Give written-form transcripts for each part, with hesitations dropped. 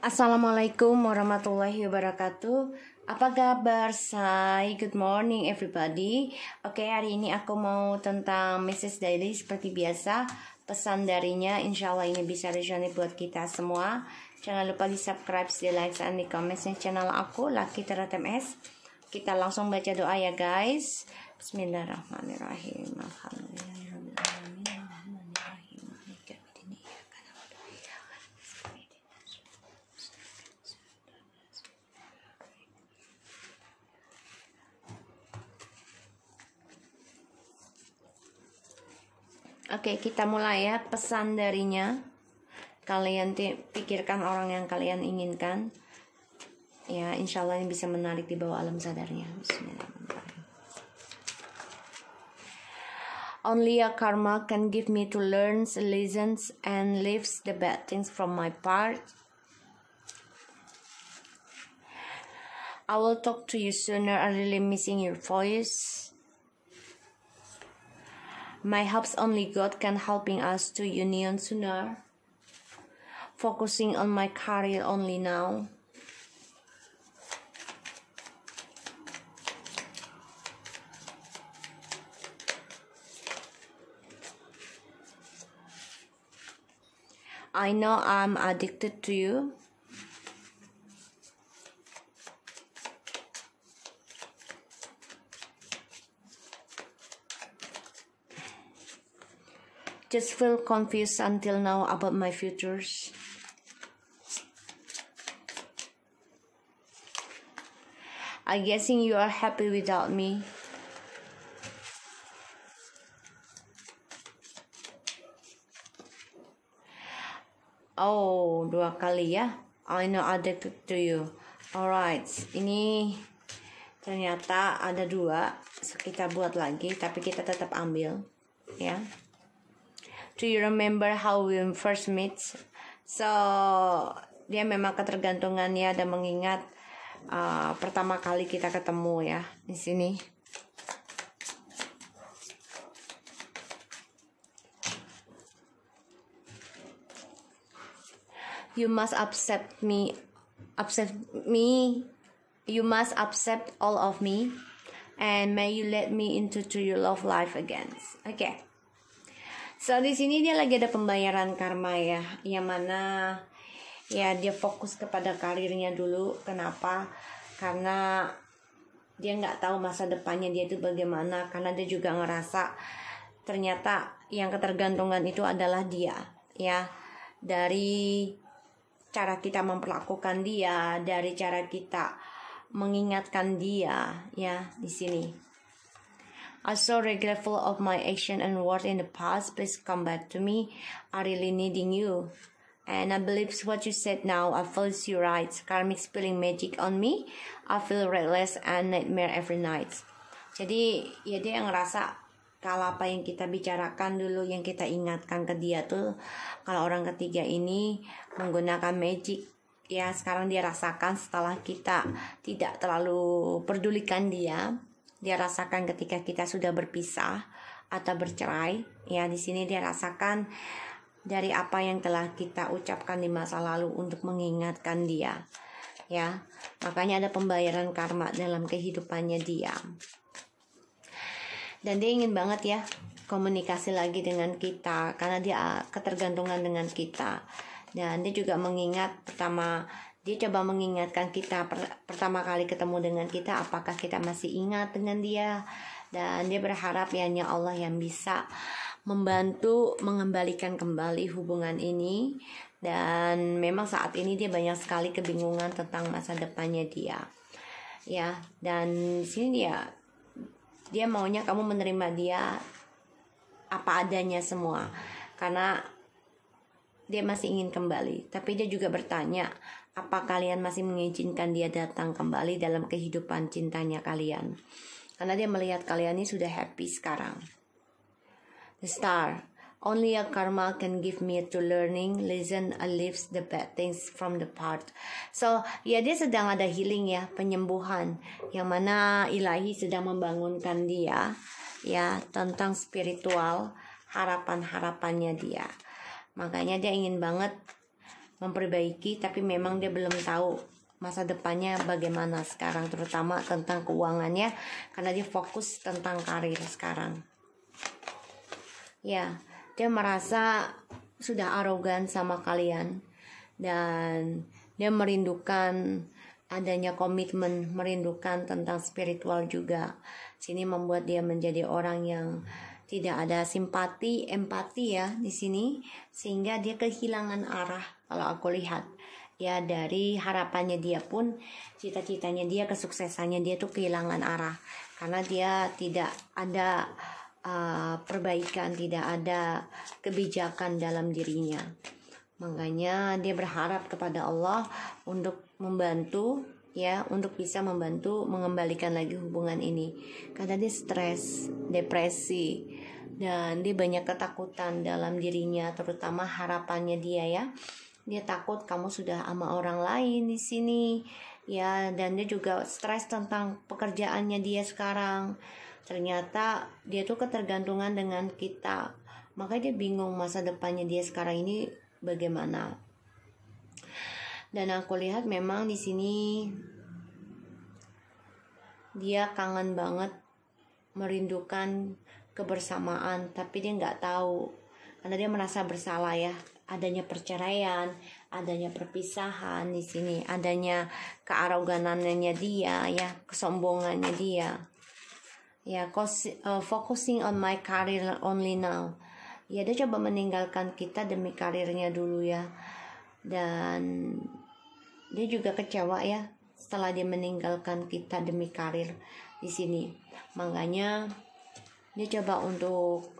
Assalamualaikum warahmatullahi wabarakatuh. Apa kabar, say? Good morning everybody. Oke, hari ini aku mau tentang message daily seperti biasa. Pesan darinya, insya Allah ini bisa resonate buat kita semua. Jangan lupa di subscribe, di like, dan di comment channel aku, Lucky Tarot MS. Kita langsung baca doa ya guys. Bismillahirrahmanirrahim. Oke, kita mulai ya. Pesan darinya, kalian pikirkan orang yang kalian inginkan. Ya, insya Allah ini bisa menarik di bawah alam sadarnya. Bismillahirrahmanirrahim. Only a karma can give me to learn lessons and leaves the bad things from my part. I will talk to you sooner. I'm really missing your voice. My hopes only God can helping us to union sooner. Focusing on my career only now. I know I'm addicted to you. Just feel confused until now about my futures. I'm guessing you are happy without me. Oh, 2 kali ya. I know addicted to you. Alright, ini ternyata ada 2. Kita buat lagi, tapi kita tetap ambil ya. Do you remember how we first meet? So, dia memang ketergantungannya dan mengingat pertama kali kita ketemu ya di sini. You must accept me. You must accept all of me, and may you let me into your love life again. Okay. So di sini dia lagi ada pembayaran karma ya, yang mana ya dia fokus kepada karirnya dulu. Kenapa? Karena dia nggak tahu masa depannya dia itu bagaimana. Karena dia juga ngerasa ternyata yang ketergantungan itu adalah dia ya. Dari cara kita memperlakukan dia, dari cara kita mengingatkan dia ya di sini. I'm so regretful of my action and word in the past. Please come back to me. I really needing you. And I believe what you said now. I feel you right. Karmic spilling magic on me. I feel restless and nightmare every night. Jadi ya dia yang ngerasa kalau apa yang kita bicarakan dulu, yang kita ingatkan ke dia tuh, kalau orang ketiga ini menggunakan magic. Ya sekarang dia rasakan setelah kita tidak terlalu pedulikan dia. Dia rasakan ketika kita sudah berpisah atau bercerai. Ya, di sini dia rasakan dari apa yang telah kita ucapkan di masa lalu untuk mengingatkan dia. Ya, makanya ada pembayaran karma dalam kehidupannya dia. Dan dia ingin banget ya komunikasi lagi dengan kita karena dia ketergantungan dengan kita. Dan dia juga mengingat dia coba mengingatkan kita pertama kali ketemu dengan kita, apakah kita masih ingat dengan dia. Dan dia berharap ya hanya Allah yang bisa membantu mengembalikan kembali hubungan ini. Dan memang saat ini dia banyak sekali kebingungan tentang masa depannya dia. Ya, dan di sini dia maunya kamu menerima dia apa adanya semua. Karena dia masih ingin kembali. Tapi dia juga bertanya, apa kalian masih mengizinkan dia datang kembali dalam kehidupan cintanya kalian? Karena dia melihat kalian ini sudah happy sekarang. The Star. Only a karma can give me to learning, listen, and leaves the bad things from the part. So, ya dia sedang ada healing ya, penyembuhan. Yang mana ilahi sedang membangunkan dia ya tentang spiritual, harapan-harapannya dia. Makanya dia ingin banget memperbaiki, tapi memang dia belum tahu masa depannya bagaimana sekarang, terutama tentang keuangannya, karena dia fokus tentang karir sekarang. Ya, dia merasa sudah arogan sama kalian, dan dia merindukan adanya komitmen, merindukan tentang spiritual juga. Sini membuat dia menjadi orang yang tidak ada simpati, empati ya di sini, sehingga dia kehilangan arah kalau aku lihat. Ya, dari harapannya dia pun, cita-citanya dia, kesuksesannya dia tuh kehilangan arah karena dia tidak ada perbaikan, tidak ada kebijakan dalam dirinya. Makanya dia berharap kepada Allah untuk membantu, ya, untuk bisa membantu mengembalikan lagi hubungan ini. Karena dia stres, depresi, dan dia banyak ketakutan dalam dirinya, terutama harapannya dia ya. Dia takut kamu sudah sama orang lain di sini, ya, dan dia juga stres tentang pekerjaannya dia sekarang. Ternyata dia tuh ketergantungan dengan kita. Makanya dia bingung masa depannya dia sekarang ini bagaimana. Dan aku lihat memang di sini dia kangen banget, merindukan kebersamaan, tapi dia nggak tahu karena dia merasa bersalah ya. Adanya perceraian, adanya perpisahan di sini, adanya kearoganannya dia ya, kesombongannya dia. Ya, focusing on my career only now. Ya, dia coba meninggalkan kita demi karirnya dulu ya. Dan dia juga kecewa ya setelah dia meninggalkan kita demi karir di sini. Makanya dia coba untuk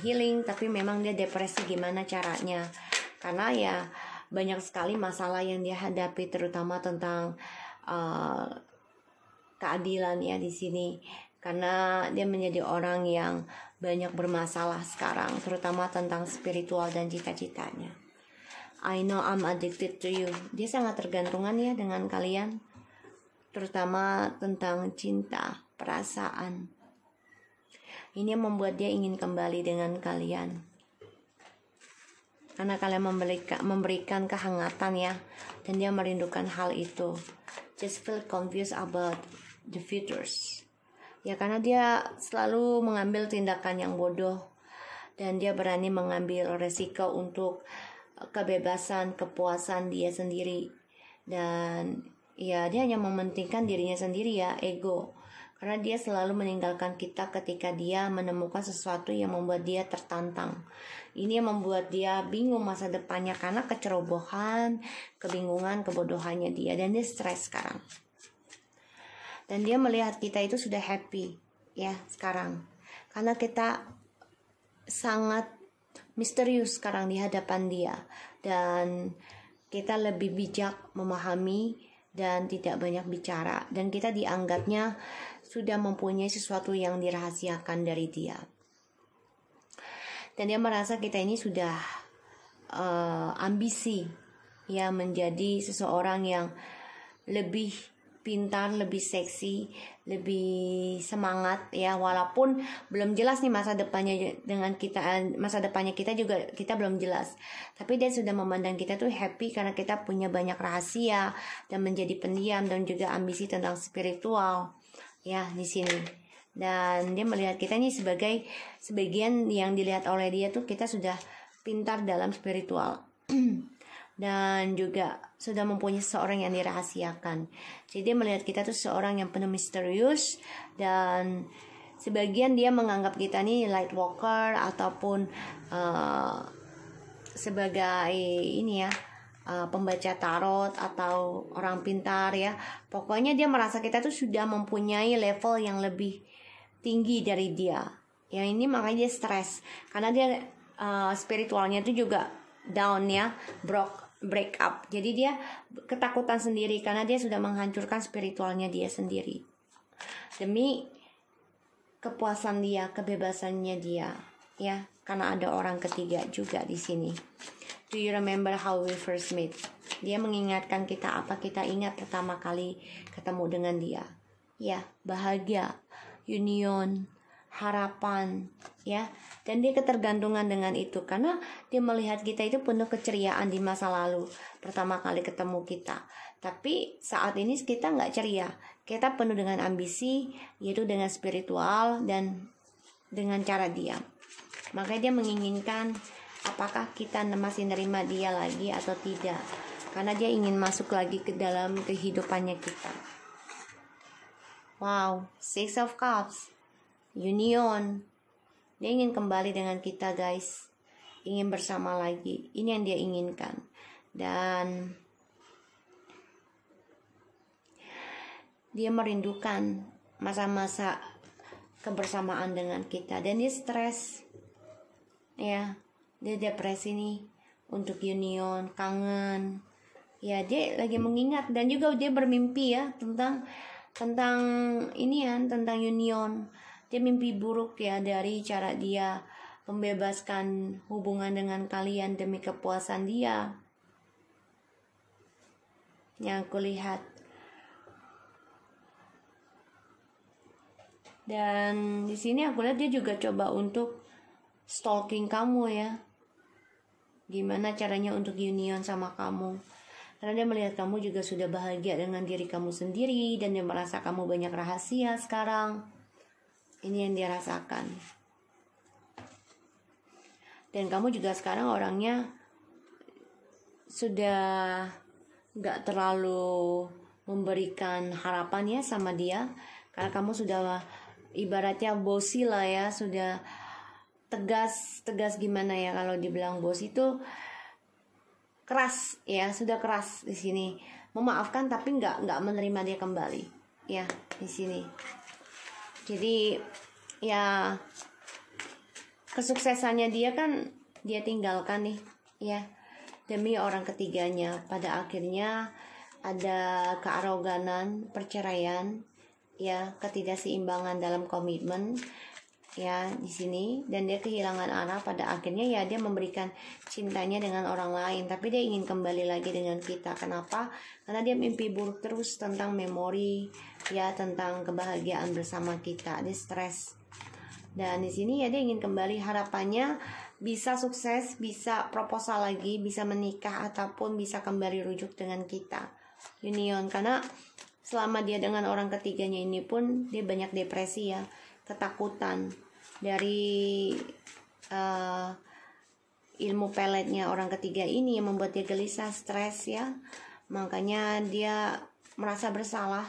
healing, tapi memang dia depresi gimana caranya. Karena ya banyak sekali masalah yang dia hadapi, terutama tentang keadilan ya di sini. Karena dia menjadi orang yang banyak bermasalah sekarang, terutama tentang spiritual dan cita-citanya. I know I'm addicted to you. Dia sangat tergantungan ya dengan kalian, terutama tentang cinta, perasaan. Ini yang membuat dia ingin kembali dengan kalian, karena kalian memberikan kehangatan ya, dan dia merindukan hal itu. Just feel confused about the futures. Ya, karena dia selalu mengambil tindakan yang bodoh, dan dia berani mengambil resiko untuk kebebasan, kepuasan dia sendiri. Dan ya, dia hanya mementingkan dirinya sendiri ya, ego. Karena dia selalu meninggalkan kita ketika dia menemukan sesuatu yang membuat dia tertantang. Ini yang membuat dia bingung masa depannya karena kecerobohan, kebingungan, kebodohannya dia, dan dia stres sekarang. Dan dia melihat kita itu sudah happy ya sekarang, karena kita sangat misterius sekarang di hadapan dia, dan kita lebih bijak memahami dan tidak banyak bicara, dan kita dianggapnya sudah mempunyai sesuatu yang dirahasiakan dari dia. Dan dia merasa kita ini sudah ambisi ya, menjadi seseorang yang lebih pintar, lebih seksi, lebih semangat ya, walaupun belum jelas nih masa depannya dengan kita, masa depannya kita juga kita belum jelas. Tapi dia sudah memandang kita tuh happy karena kita punya banyak rahasia dan menjadi pendiam, dan juga ambisi tentang spiritual ya di sini. Dan dia melihat kita ini sebagai sebagian yang dilihat oleh dia tuh kita sudah pintar dalam spiritual. Dan juga sudah mempunyai seseorang yang dirahasiakan. Jadi dia melihat kita tuh seorang yang penuh misterius, dan sebagian dia menganggap kita nih light worker ataupun sebagai ini ya, pembaca tarot atau orang pintar ya. Pokoknya dia merasa kita tuh sudah mempunyai level yang lebih tinggi dari dia. Yang ini makanya dia stres karena dia spiritualnya tuh juga down ya, break up. Jadi dia ketakutan sendiri karena dia sudah menghancurkan spiritualnya dia sendiri demi kepuasan dia, kebebasannya dia ya, karena ada orang ketiga juga di sini. Do you remember how we first met? Dia mengingatkan kita apa kita ingat pertama kali ketemu dengan dia. Ya, bahagia, union, harapan, ya. Dan dia ketergantungan dengan itu karena dia melihat kita itu penuh keceriaan di masa lalu pertama kali ketemu kita. Tapi saat ini kita nggak ceria, kita penuh dengan ambisi, yaitu dengan spiritual dan dengan cara diam. Makanya dia menginginkan apakah kita masih nerima dia lagi atau tidak, karena dia ingin masuk lagi ke dalam kehidupannya kita. Wow, Six of Cups, Union. Dia ingin kembali dengan kita, guys. Ingin bersama lagi. Ini yang dia inginkan. Dan dia merindukan masa-masa kebersamaan dengan kita. Dan dia stres. Ya, dia depresi nih untuk Union, kangen. Ya, dia lagi mengingat dan juga dia bermimpi ya tentang ini ya, tentang Union. Dia mimpi buruk ya dari cara dia membebaskan hubungan dengan kalian demi kepuasan dia. Yang aku lihat. Dan di sini aku lihat dia juga coba untuk stalking kamu ya. Gimana caranya untuk Union sama kamu? Karena dia melihat kamu juga sudah bahagia dengan diri kamu sendiri dan dia merasa kamu banyak rahasia sekarang. Ini yang dia rasakan. Dan kamu juga sekarang orangnya sudah gak terlalu memberikan harapan ya sama dia. Karena kamu sudah ibaratnya bossy lah ya. Sudah tegas gimana ya, kalau dibilang bos itu keras ya, sudah keras di sini. Memaafkan tapi nggak menerima dia kembali ya di sini. Jadi ya kesuksesannya dia kan dia tinggalkan nih ya demi orang ketiganya. Pada akhirnya ada kearoganan, perceraian ya, ketidakseimbangan dalam komitmen ya di sini, dan dia kehilangan arah. Pada akhirnya ya dia memberikan cintanya dengan orang lain, tapi dia ingin kembali lagi dengan kita. Kenapa? Karena dia mimpi buruk terus tentang memori ya, tentang kebahagiaan bersama kita. Dia stres. Dan di sini ya dia ingin kembali, harapannya bisa sukses, bisa proposal lagi, bisa menikah ataupun bisa kembali rujuk dengan kita. Union, karena selama dia dengan orang ketiganya ini pun dia banyak depresi ya, ketakutan dari ilmu peletnya orang ketiga ini yang membuat dia gelisah, stres ya. Makanya dia merasa bersalah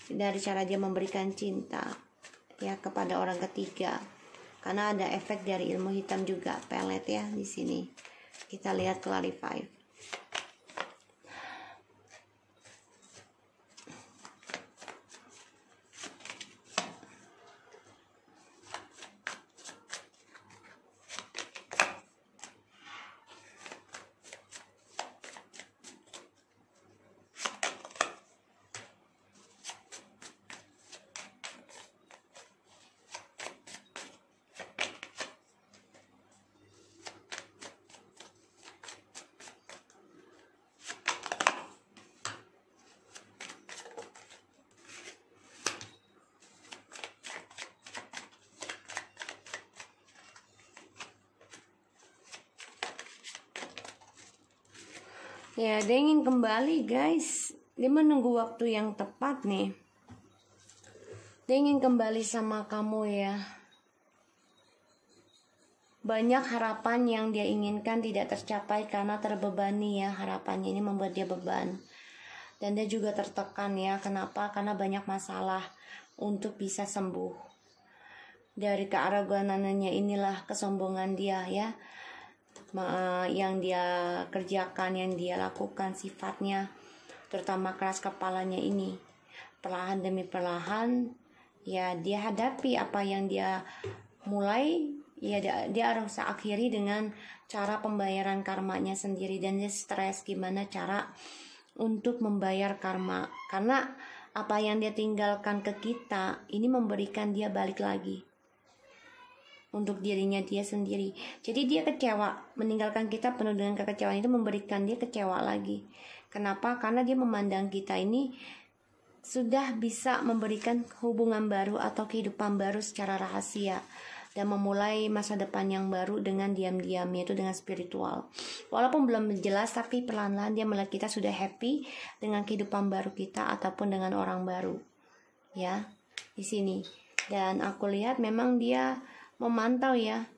dari cara dia memberikan cinta ya kepada orang ketiga. Karena ada efek dari ilmu hitam juga, pelet ya di sini. Kita lihat clarify. Ya, dia ingin kembali guys. Dia menunggu waktu yang tepat nih. Dia ingin kembali sama kamu ya. Banyak harapan yang dia inginkan tidak tercapai karena terbebani ya. Harapannya ini membuat dia beban. Dan dia juga tertekan ya. Kenapa? Karena banyak masalah untuk bisa sembuh. Dari kearoganannya inilah kesombongan dia ya. Yang dia kerjakan, yang dia lakukan, sifatnya terutama keras kepalanya ini, perlahan demi perlahan ya dia hadapi apa yang dia mulai ya, dia harus akhiri dengan cara pembayaran karmanya sendiri. Dan dia stres gimana cara untuk membayar karma, karena apa yang dia tinggalkan ke kita ini memberikan dia balik lagi untuk dirinya dia sendiri. Jadi dia kecewa, meninggalkan kita penuh dengan kekecewaan, itu memberikan dia kecewa lagi. Kenapa? Karena dia memandang kita ini sudah bisa memberikan hubungan baru atau kehidupan baru secara rahasia dan memulai masa depan yang baru dengan diam-diam, yaitu dengan spiritual. Walaupun belum jelas, tapi perlahan-lahan dia melihat kita sudah happy dengan kehidupan baru kita ataupun dengan orang baru. Ya, di sini. Dan aku lihat memang dia memantau ya.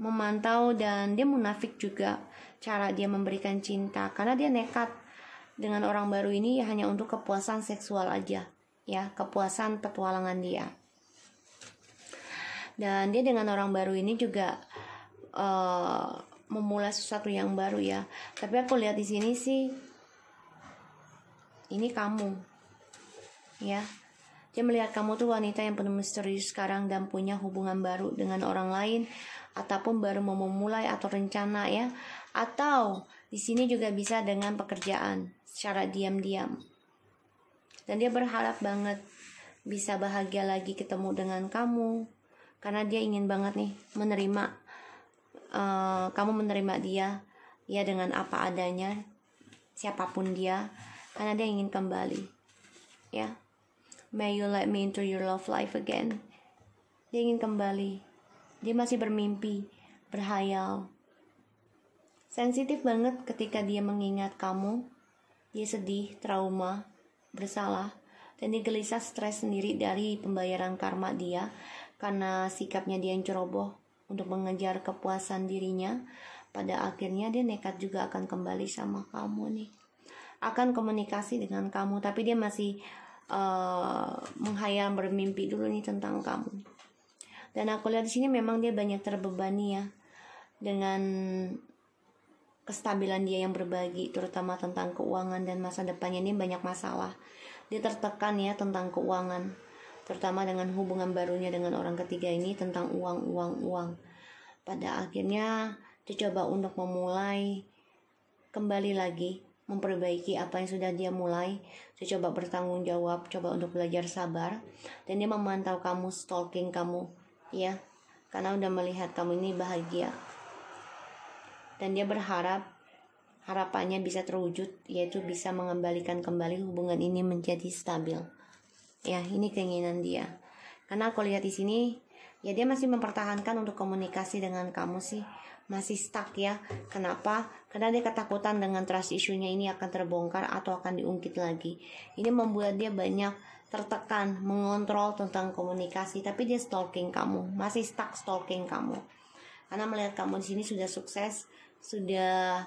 Memantau, dan dia munafik juga cara dia memberikan cinta, karena dia nekat dengan orang baru ini hanya untuk kepuasan seksual aja, ya, kepuasan petualangan dia. Dan dia dengan orang baru ini juga memulai sesuatu yang baru ya. Tapi aku lihat di sini sih, ini kamu, ya. Dia melihat kamu tuh wanita yang penuh misterius sekarang dan punya hubungan baru dengan orang lain, ataupun baru mau memulai atau rencana ya. Atau di sini juga bisa dengan pekerjaan secara diam-diam. Dan dia berharap banget bisa bahagia lagi ketemu dengan kamu, karena dia ingin banget nih menerima kamu menerima dia ya dengan apa adanya, siapapun dia, karena dia ingin kembali ya. May you let me into your love life again. Dia ingin kembali. Dia masih bermimpi, berhayal. Sensitif banget ketika dia mengingat kamu. Dia sedih, trauma, bersalah, dan dia gelisah, stres sendiri dari pembayaran karma dia, karena sikapnya dia yang ceroboh untuk mengejar kepuasan dirinya. Pada akhirnya dia nekat juga akan kembali sama kamu nih, akan komunikasi dengan kamu, tapi dia masih menghayal, bermimpi dulu nih tentang kamu. Dan aku lihat di sini memang dia banyak terbebani ya dengan kestabilan dia yang berbagi, terutama tentang keuangan dan masa depannya. Ini banyak masalah, dia tertekan ya tentang keuangan, terutama dengan hubungan barunya dengan orang ketiga ini tentang uang. Pada akhirnya dia coba untuk memulai kembali lagi, memperbaiki apa yang sudah dia mulai. Dia coba bertanggung jawab, coba untuk belajar sabar, dan dia memantau kamu, stalking kamu ya, karena udah melihat kamu ini bahagia, dan dia berharap harapannya bisa terwujud, yaitu bisa mengembalikan kembali hubungan ini menjadi stabil ya. Ini keinginan dia, karena aku lihat di sini ya dia masih mempertahankan untuk komunikasi dengan kamu sih, masih stuck ya. Kenapa? Karena dia ketakutan dengan trust issue-nya ini akan terbongkar atau akan diungkit lagi. Ini membuat dia banyak tertekan, mengontrol tentang komunikasi, tapi dia stalking kamu, masih stuck stalking kamu. Karena melihat kamu di sini sudah sukses, sudah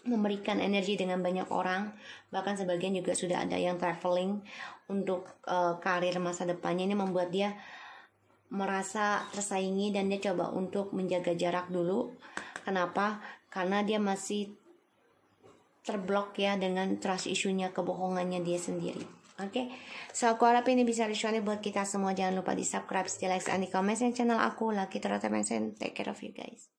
memberikan energi dengan banyak orang, bahkan sebagian juga sudah ada yang traveling untuk karir masa depannya. Ini membuat dia merasa tersaingi dan dia coba untuk menjaga jarak dulu. Kenapa? Karena dia masih terblok ya dengan trust issue-nya, kebohongannya dia sendiri. Oke, so aku harap ini bisa resonate buat kita semua. Jangan lupa di subscribe, di like, dan di comment channel aku. Lucky Terata Mensen, take care of you guys.